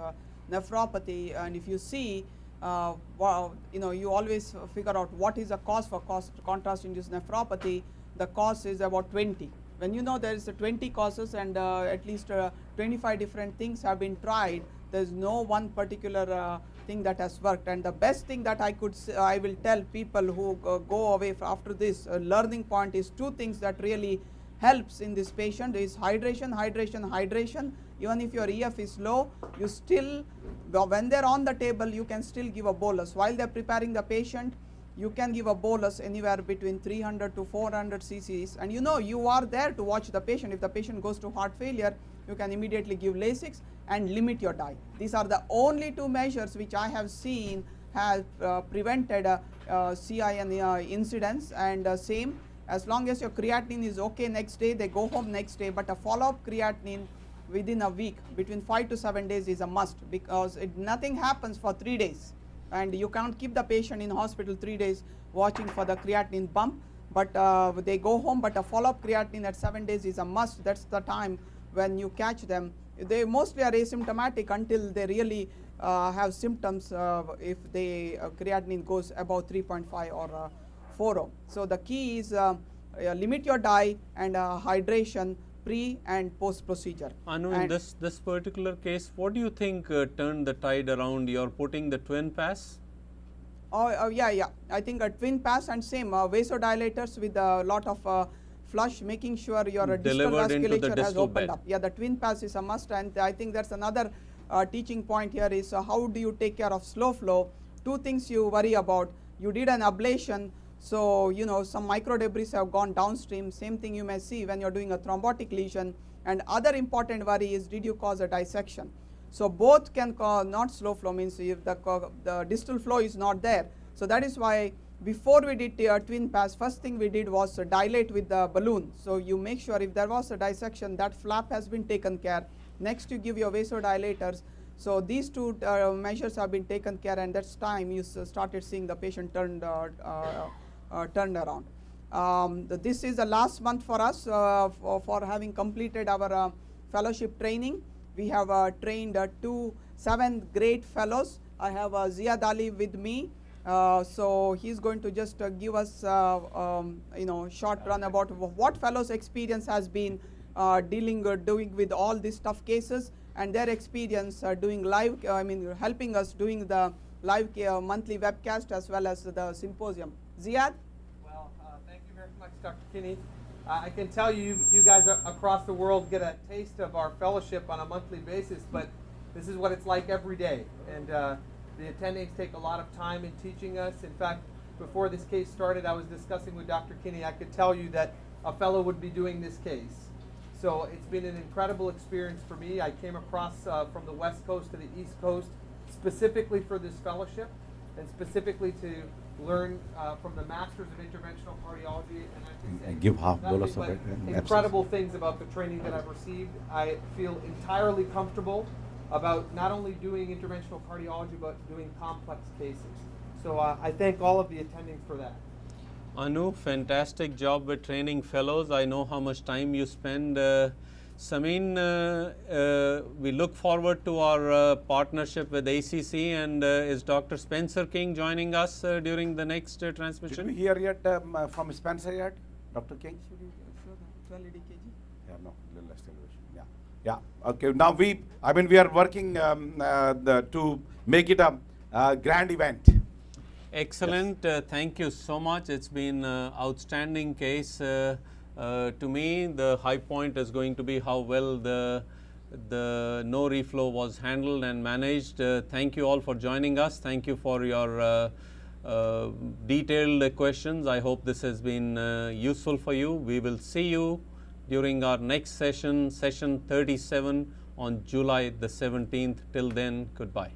nephropathy, and if you see, you always figure out what is the cause for contrast-induced nephropathy. The cause is about 20. When you know there is 20 causes and at least 25 different things have been tried, there is no one particular thing that has worked. And the best thing that I will tell people who go away after this learning point is two things that really helps in this patient is hydration, hydration, hydration. Even if your EF is low, you still, when they're on the table, you can still give a bolus. While they're preparing the patient, you can give a bolus anywhere between 300 to 400 cc's, and you are there to watch the patient. If the patient goes to heart failure, you can immediately give Lasix and limit your die. These are the only two measures which I have seen have prevented CIN incidents. And same, as long as your creatinine is okay next day, they go home next day, but a follow-up creatinine within a week, between 5 to 7 days is a must, because nothing happens for 3 days. And you can't keep the patient in hospital 3 days watching for the creatinine bump, but they go home, but a follow-up creatinine at 7 days is a must. That's the time when you catch them. They mostly are asymptomatic until they really have symptoms if they creatinine goes above 3.5 or 4. So the key is limit your diet and hydration pre and post procedure. Anu, in this particular case, what do you think turned the tide around? You're putting the twin pass? Yeah. I think a twin pass and same vasodilators with a lot of flush, making sure your distal Delivered into the vasculature has distal opened bed. up. Yeah, the twin pass is a must, and I think that's another teaching point here is how do you take care of slow flow. Two things you worry about. You did an ablation, so you know some micro debris have gone downstream. Same thing you may see when you're doing a thrombotic lesion. And other important worry is, did you cause a dissection? So both can cause, not slow flow means if the distal flow is not there. So that is why before we did twin pass, first thing we did was dilate with the balloon. So you make sure if there was a dissection, that flap has been taken care. Next you give your vasodilators. So these two measures have been taken care, and that's time you started seeing the patient turned around. This is the last month for us for having completed our fellowship training. We have trained 7 great fellows. I have Ziad Ali with me. So he's going to just give us short run about what fellows experience has been doing with all these tough cases, and their experience doing live, helping us doing the live monthly webcast as well as the symposium. Ziad? Well, thank you very much, Dr. Kinney. I can tell you guys across the world get a taste of our fellowship on a monthly basis, but this is what it's like every day. And the attendings take a lot of time in teaching us. In fact, before this case started, I was discussing with Dr. Kinney, I could tell you that a fellow would be doing this case. So it's been an incredible experience for me. I came across from the West Coast to the East Coast specifically for this fellowship and specifically to learn from the Masters of Interventional Cardiology. And I can say Give half nothing bolus of but it. incredible things about the training that I've received. I feel entirely comfortable about not only doing interventional cardiology, but doing complex cases. So I thank all of the attendings for that. Anu, fantastic job with training fellows. I know how much time you spend. Samin, we look forward to our partnership with ACC, and is Dr. Spencer King joining us during the next transmission? Did we hear yet from Spencer yet, Dr. King? Should you show the 12 ED kg? Yeah, no, little less elevation. Yeah. Okay. Now we are working to make it a grand event. Excellent. Thank you so much. It's been an outstanding case. To me, the high point is going to be how well the no reflow was handled and managed. Thank you all for joining us. Thank you for your detailed questions. I hope this has been useful for you. We will see you during our next session, session 37 on July the 17th. Till then, goodbye.